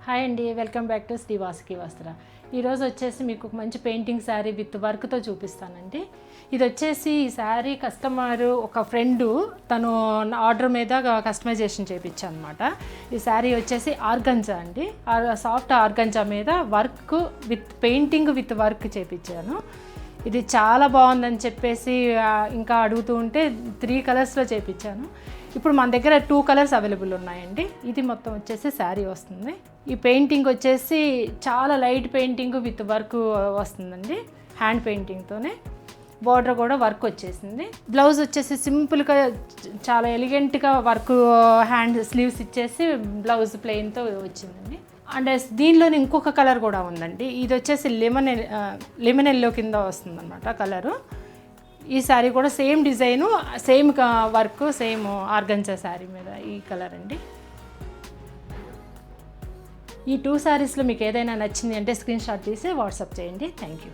Hi అండి, welcome back to Shri Vasuki Vastra. ఈరోజు వచ్చేసి మీకు ఒక మంచి పెయింటింగ్ శారీ విత్ వర్క్తో చూపిస్తానండి. ఇది వచ్చేసి ఈ శారీ కస్టమరు ఒక ఫ్రెండు తను ఆర్డర్ మీద కస్టమైజేషన్ చేయించాను అనమాట. ఈ శారీ వచ్చేసి ఆర్గంజా అండి, సాఫ్ట్ ఆర్గంజా మీద work with painting with work చేయించాను. ఇది చాలా బాగుందని చెప్పేసి ఇంకా అడుగుతూ ఉంటే 3 కలర్స్లో చేయించాను. ఇప్పుడు మన దగ్గర 2 కలర్స్ అవైలబుల్ ఉన్నాయండి. ఇది మొత్తం వచ్చేసి శారీ వస్తుంది. ఈ పెయింటింగ్ వచ్చేసి చాలా లైట్ పెయింటింగ్ విత్ వర్క్ వస్తుందండి, హ్యాండ్ పెయింటింగ్తోనే. బార్డర్ కూడా వర్క్ వచ్చేసింది. బ్లౌజ్ వచ్చేసి సింపుల్గా చాలా ఎలిగెంట్గా వర్క్, హ్యాండ్ స్లీవ్స్ ఇచ్చేసి బ్లౌజ్ ప్లెయిన్తో వచ్చిందండి. అండ్ దీనిలోనే ఇంకొక కలర్ కూడా ఉందండి. ఇది వచ్చేసి లెమన్ ఎల్లో కింద వస్తుంది అనమాట కలరు. ఈ శారీ కూడా same design, same work, same organza sari మీద ఈ కలర్ అండి. ఈ 2 శారీస్లో మీకు ఏదైనా నచ్చింది అంటే స్క్రీన్ షాట్ తీసి వాట్సాప్ చేయండి. Thank you.